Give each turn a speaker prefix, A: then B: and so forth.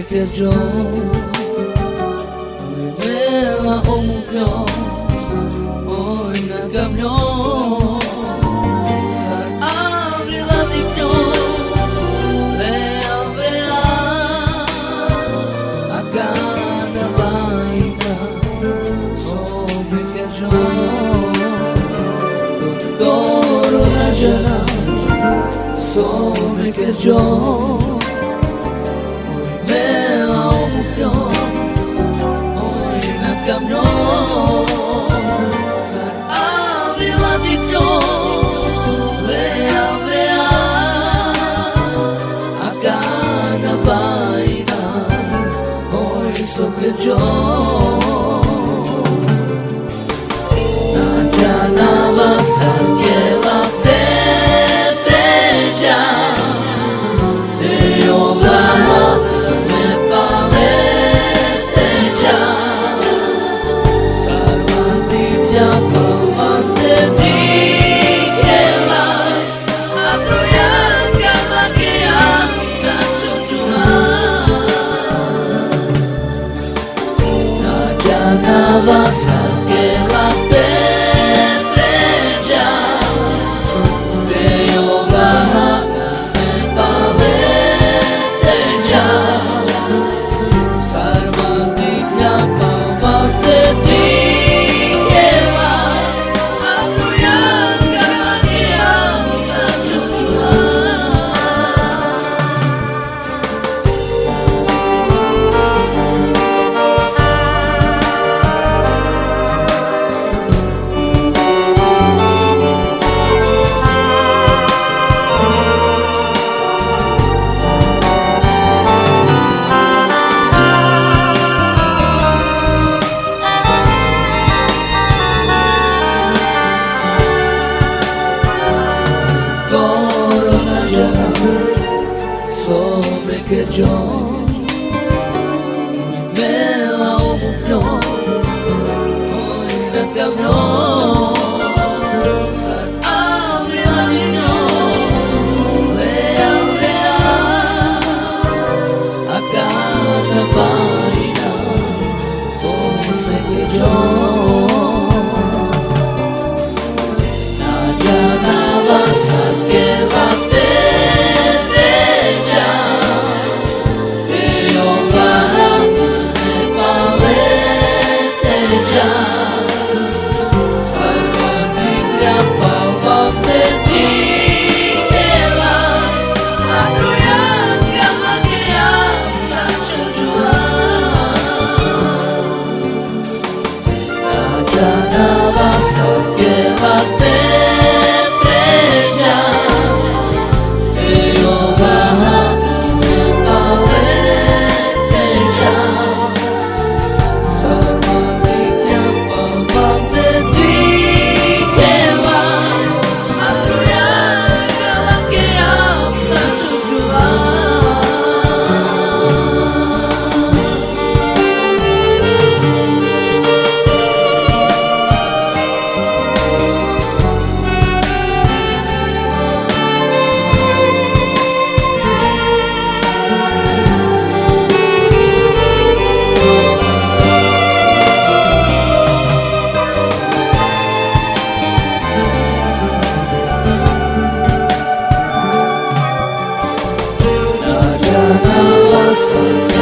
A: kerjo mela omupyo oy nagamyo sar abre la dikyo le abrea agana baina so me kerjo doro na jana so me kerjo Camino, sar abre la dikyo, le abrea, agana baina, hoy so que yo, na vas a que la te preja, te yoga. Vas a que la te preja te yoga me palete ya sarvas digna pavas de ti que vas a bruyanga que alta chujula sobre que yo me la omupyo hoy me cambió sar abre la niño le abrea acá la vaina sobre que yo na vas a que la Sana